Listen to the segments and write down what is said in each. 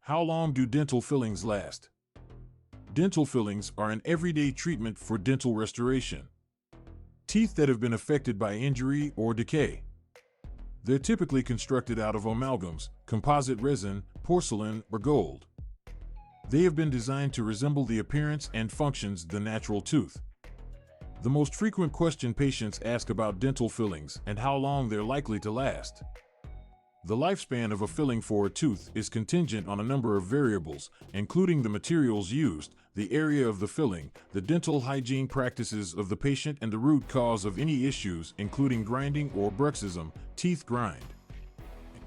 How long do dental fillings last? Dental fillings are an everyday treatment for dental restoration. Teeth that have been affected by injury or decay. They're typically constructed out of amalgams, composite resin, porcelain, or gold. They have been designed to resemble the appearance and functions of the natural tooth. The most frequent question patients ask about dental fillings and how long they're likely to last. The lifespan of a filling for a tooth is contingent on a number of variables, including the materials used, the area of the filling, the dental hygiene practices of the patient, and the root cause of any issues, including grinding or bruxism, teeth grind.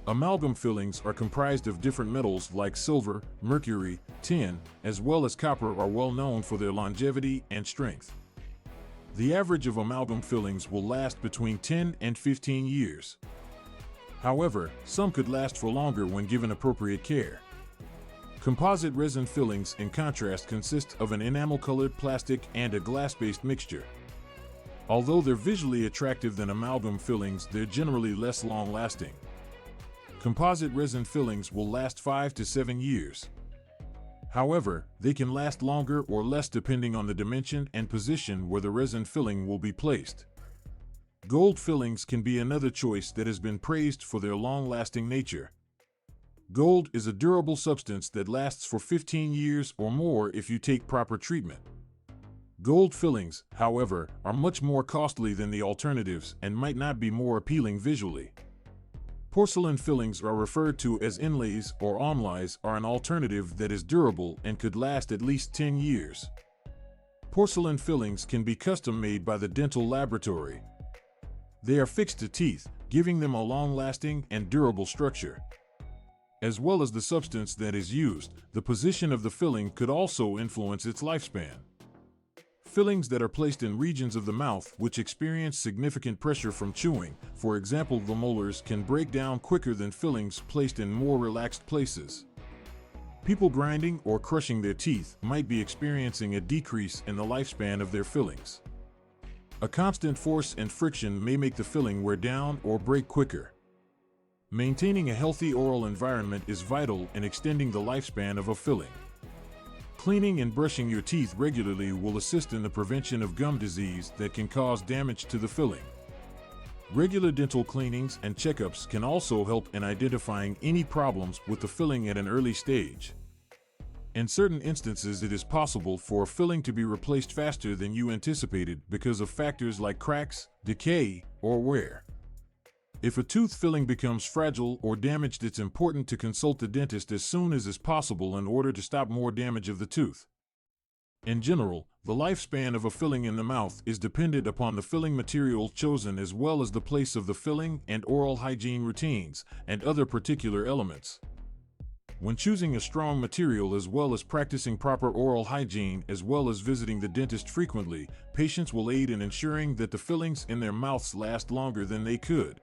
Amalgam fillings are comprised of different metals like silver, mercury, tin, as well as copper are well known for their longevity and strength. The average of amalgam fillings will last between 10 and 15 years. However, some could last for longer when given appropriate care. Composite resin fillings, in contrast, consist of an enamel-colored plastic and a glass-based mixture. Although they're visually attractive than amalgam fillings, they're generally less long-lasting. Composite resin fillings will last 5 to 7 years. However, they can last longer or less depending on the dimension and position where the resin filling will be placed. Gold fillings can be another choice that has been praised for their long-lasting nature. Gold is a durable substance that lasts for 15 years or more if you take proper treatment. Gold fillings, however, are much more costly than the alternatives and might not be more appealing visually. Porcelain fillings are referred to as inlays or onlays are an alternative that is durable and could last at least 10 years. Porcelain fillings can be custom-made by the dental laboratory. They are fixed to teeth, giving them a long-lasting and durable structure. As well as the substance that is used, the position of the filling could also influence its lifespan. Fillings that are placed in regions of the mouth which experience significant pressure from chewing, for example the molars, can break down quicker than fillings placed in more relaxed places. People grinding or crushing their teeth might be experiencing a decrease in the lifespan of their fillings. A constant force and friction may make the filling wear down or break quicker. Maintaining a healthy oral environment is vital in extending the lifespan of a filling. Cleaning and brushing your teeth regularly will assist in the prevention of gum disease that can cause damage to the filling. Regular dental cleanings and checkups can also help in identifying any problems with the filling at an early stage. In certain instances, it is possible for a filling to be replaced faster than you anticipated because of factors like cracks, decay, or wear. If a tooth filling becomes fragile or damaged, it's important to consult the dentist as soon as is possible in order to stop more damage of the tooth. In general, the lifespan of a filling in the mouth is dependent upon the filling material chosen as well as the place of the filling and oral hygiene routines and other particular elements. When choosing a strong material as well as practicing proper oral hygiene as well as visiting the dentist frequently, patients will aid in ensuring that the fillings in their mouths last longer than they could.